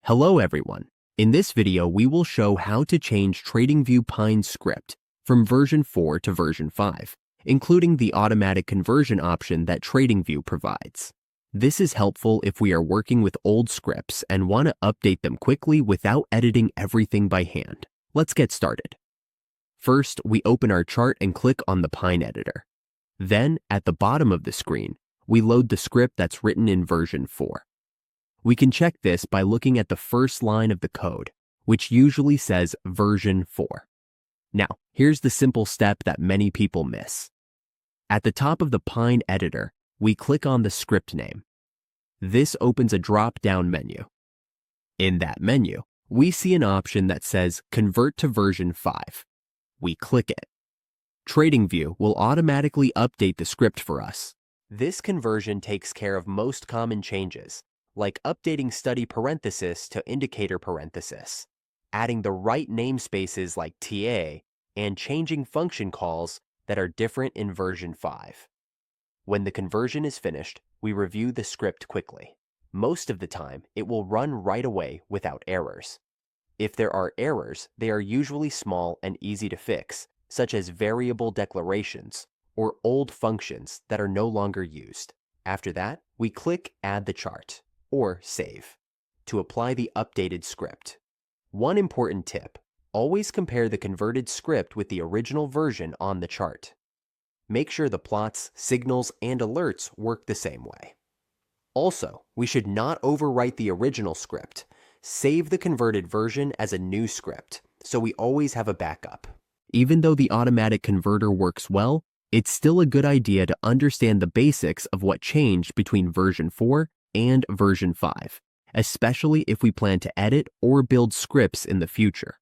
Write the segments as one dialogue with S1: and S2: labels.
S1: Hello everyone. In this video, we will show how to change TradingView Pine script from version 4 to version 5, including the automatic conversion option that TradingView provides. This is helpful if we are working with old scripts and want to update them quickly without editing everything by hand. Let's get started. First, we open our chart and click on the Pine editor. Then, at the bottom of the screen, we load the script that's written in version 4. We can check this by looking at the first line of the code, which usually says version 4. Now, here's the simple step that many people miss. At the top of the Pine editor, we click on the script name. This opens a drop-down menu. In that menu, we see an option that says Convert to version 5. We click it. TradingView will automatically update the script for us. This conversion takes care of most common changes, like updating study parenthesis to indicator parenthesis, adding the right namespaces like TA, and changing function calls that are different in version 5. When the conversion is finished, we review the script quickly. Most of the time, it will run right away without errors. If there are errors, they are usually small and easy to fix, such as variable declarations or old functions that are no longer used. After that, we click Add the chart or Save to apply the updated script. One important tip: always compare the converted script with the original version on the chart. Make sure the plots, signals, and alerts work the same way. Also, we should not overwrite the original script. Save the converted version as a new script, so we always have a backup. Even though the automatic converter works well, it's still a good idea to understand the basics of what changed between version 4 and version 5, especially if we plan to edit or build scripts in the future.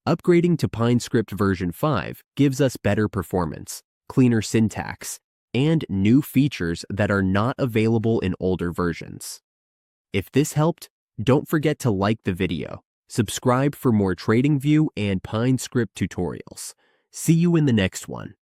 S1: Upgrading to PineScript version 5 gives us better performance, cleaner syntax, and new features that are not available in older versions. If this helped, don't forget to like the video, subscribe for more TradingView and PineScript tutorials. See you in the next one.